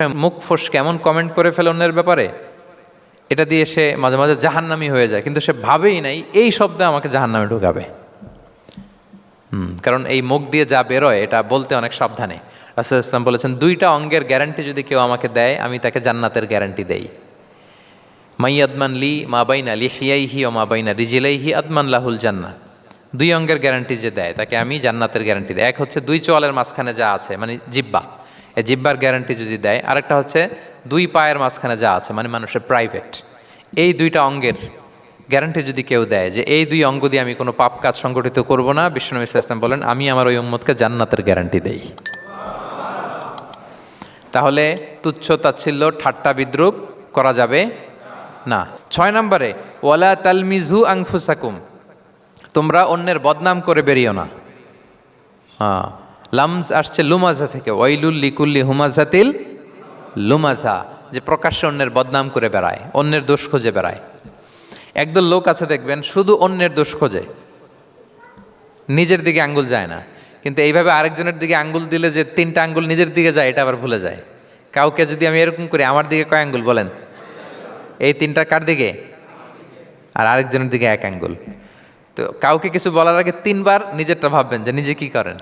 মুখ ফোঁস কেমন কমেন্ট করে ফেলে অন্যের ব্যাপারে, এটা দিয়ে সে মাঝে মাঝে জাহান্নামী হয়ে যায়, কিন্তু সে ভাবেই নাই এই শব্দে আমাকে জাহান্নামে ঢুকাবে। কারণ এই মুখ দিয়ে যা বেরোয় এটা বলতে অনেক সাবধানে। রাসূল ইসলাম বলেছেন, দুইটা অঙ্গের গ্যারান্টি যদি কেউ আমাকে দেয়, আমি তাকে জান্নাতের গ্যারান্টি দেই। মাইয়াদমান লি মা বাইনা লিহিয়াইহি ও মা বাইনা রিজিলাইহি আদমান লাহুল জান্নাহ। দুই অঙ্গের গ্যারান্টি যে দেয় তাকে আমি জান্নাতের গ্যারান্টি দেয়। এক হচ্ছে দুই চোয়ালের মাঝখানে যা আছে, মানে জিব্বা, এই জিব্বার গ্যারান্টি যদি দেয়। আরেকটা হচ্ছে দুই পায়ের মাঝখানে যা আছে, মানে মানুষের প্রাইভেট। এই দুইটা অঙ্গের গ্যারান্টি যদি কেউ দেয় যে এই দুই অঙ্গ দিয়ে আমি কোনো পাপ কাজ সংগঠিত করব না, বিশ্বনবী সাল্লাল্লাহু আলাইহি ওয়াসাল্লাম বলেন আমি আমার ওই উম্মতকে জান্নাতের গ্যারান্টি দেই। তাহলে তুচ্ছ তাচ্ছিল্য ঠাট্টা বিদ্রুপ করা যাবে না। 6 নম্বরে, ওয়ালা তালমিজু আনফুসাকুম, তোমরা অন্যের বদনাম করে বেরিও না। লামজ আসছে লুমাজা থেকে, ওয়াইলুল লিকুল্লি হুমাজাতিল লুমাজা, যে প্রকাশ্যে অন্যের বদনাম করে বেড়ায়, অন্যের দোষ খুঁজে বেড়ায়। একদল লোক আছে দেখবেন শুধু অন্যের দোষ খোঁজে, নিজের দিকে আঙ্গুল যায় না। কিন্তু এইভাবে আরেকজনের দিকে আঙ্গুল দিলে যে 3টা আঙ্গুল নিজের দিকে যায়, এটা আবার ভুলে যায়। কাউকে যদি আমি এরকম করি, আমার দিকে কয় আঙ্গুল বলেন? এই 3টা কার দিকে? আর আরেকজনের দিকে 1 আঙ্গুল। তো কাউকে কিছু বলার আগে 3 বার নিজেরটা ভাববেন যে নিজে কি করেন।